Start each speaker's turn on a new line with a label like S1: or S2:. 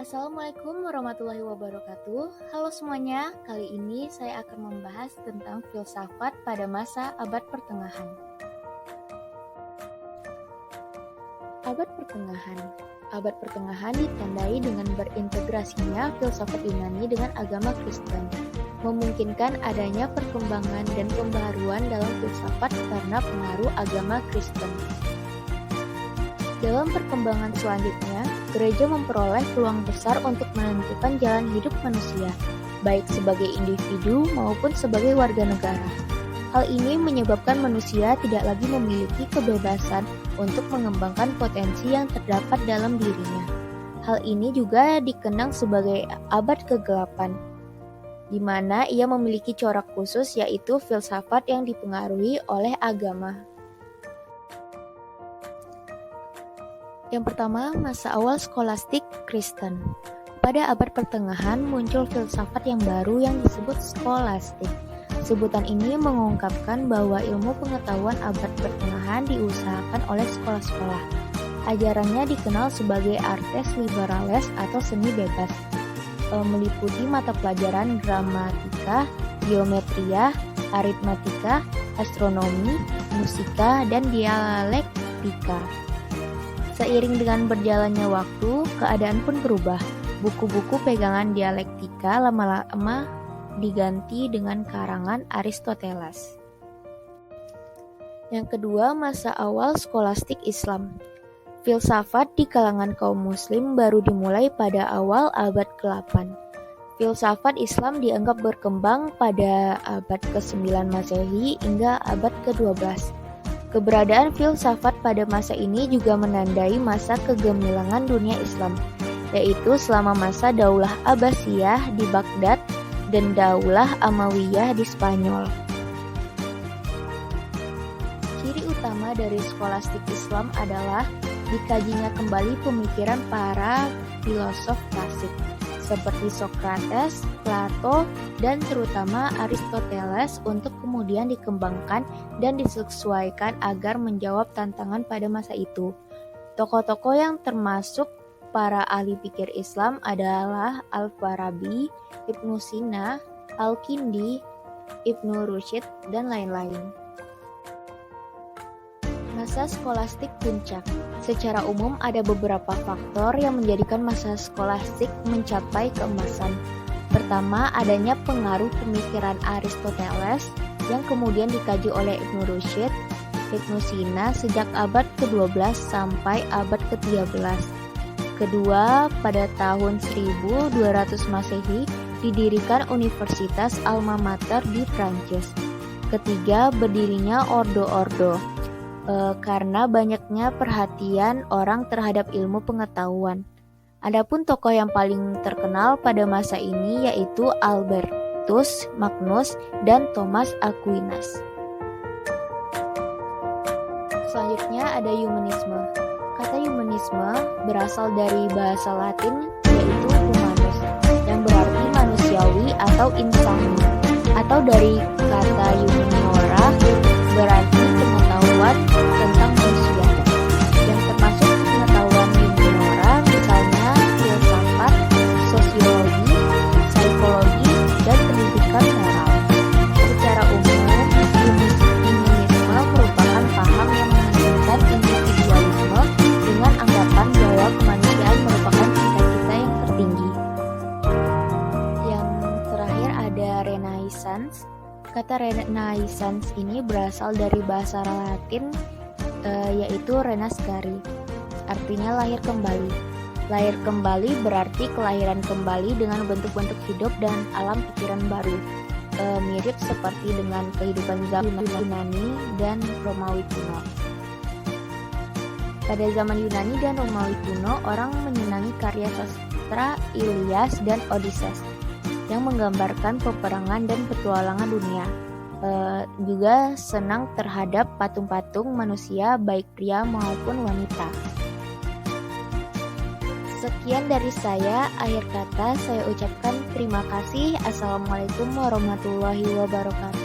S1: Assalamualaikum warahmatullahi wabarakatuh. Halo semuanya, kali ini saya akan membahas tentang filsafat pada masa abad pertengahan. Abad pertengahan. Abad pertengahan ditandai dengan berintegrasinya filsafat Yunani dengan agama Kristen, memungkinkan adanya perkembangan dan pembaharuan dalam filsafat karena pengaruh agama Kristen. Dalam perkembangan selanjutnya, gereja memperoleh peluang besar untuk menentukan jalan hidup manusia, baik sebagai individu maupun sebagai warga negara. Hal ini menyebabkan manusia tidak lagi memiliki kebebasan untuk mengembangkan potensi yang terdapat dalam dirinya. Hal ini juga dikenang sebagai abad kegelapan, di mana ia memiliki corak khusus yaitu filsafat yang dipengaruhi oleh agama. Yang pertama, masa awal skolastik Kristen. Pada abad pertengahan muncul filsafat yang baru yang disebut skolastik. Sebutan ini mengungkapkan bahwa ilmu pengetahuan abad pertengahan diusahakan oleh sekolah-sekolah. Ajarannya dikenal sebagai artes liberales atau seni bebas, meliputi mata pelajaran gramatika, geometria, aritmatika, astronomi, musika, dan dialektika. Seiring dengan berjalannya waktu, keadaan pun berubah. Buku-buku pegangan dialektika lama-lama diganti dengan karangan Aristoteles. Yang kedua, masa awal skolastik Islam. Filsafat di kalangan kaum muslim baru dimulai pada awal abad ke-8. Filsafat Islam dianggap berkembang pada abad ke-9 Masehi hingga abad ke-12. Keberadaan filsafat pada masa ini juga menandai masa kegemilangan dunia Islam, yaitu selama masa Daulah Abbasiyah di Baghdad dan Daulah Amawiyah di Spanyol. Ciri utama dari skolastik Islam adalah dikajinya kembali pemikiran para filosof klasik, seperti Socrates, Plato, dan terutama Aristoteles untuk kemudian dikembangkan dan disesuaikan agar menjawab tantangan pada masa itu. Tokoh-tokoh yang termasuk para ahli pikir Islam adalah Al-Farabi, Ibnu Sina, Al-Kindi, Ibnu Rushd, dan lain-lain. Masa skolastik puncak. Secara umum ada beberapa faktor yang menjadikan masa skolastik mencapai keemasan. Pertama, adanya pengaruh pemikiran Aristoteles yang kemudian dikaji oleh Ibnu Rushd, Ibnu Sina sejak abad ke-12 sampai abad ke-13. Kedua, pada tahun 1200 Masehi didirikan Universitas Alma Mater di Prancis. Ketiga, berdirinya ordo-ordo. Karena banyaknya perhatian orang terhadap ilmu pengetahuan. Adapun tokoh yang paling terkenal pada masa ini yaitu Albertus Magnus dan Thomas Aquinas. Selanjutnya ada humanisme. Kata humanisme berasal dari bahasa Latin yaitu humanus, yang berarti manusiawi atau insani, atau dari kata humaniora berarti pengetahuan tentang manusia, yang termasuk pengetahuan humaniora misalnya filsafat, sosiologi, psikologi, dan pendidikan moral. Secara umum, humanisme merupakan paham yang mementingkan individualisme dengan anggapan bahwa kemanusiaan merupakan cita-cita yang tertinggi. Yang terakhir ada Renaissance. Kata Renaissance ini berasal dari bahasa Latin yaitu renascere, artinya lahir kembali. Lahir kembali berarti kelahiran kembali dengan bentuk-bentuk hidup dan alam pikiran baru, mirip seperti dengan kehidupan zaman Yunani dan Romawi kuno. Pada zaman Yunani dan Romawi kuno, orang menyenangi karya sastra Ilias dan Odysseus yang menggambarkan peperangan dan petualangan dunia. Juga senang terhadap patung-patung manusia baik pria maupun wanita. Sekian dari saya, akhir kata saya ucapkan terima kasih. Assalamualaikum warahmatullahi wabarakatuh.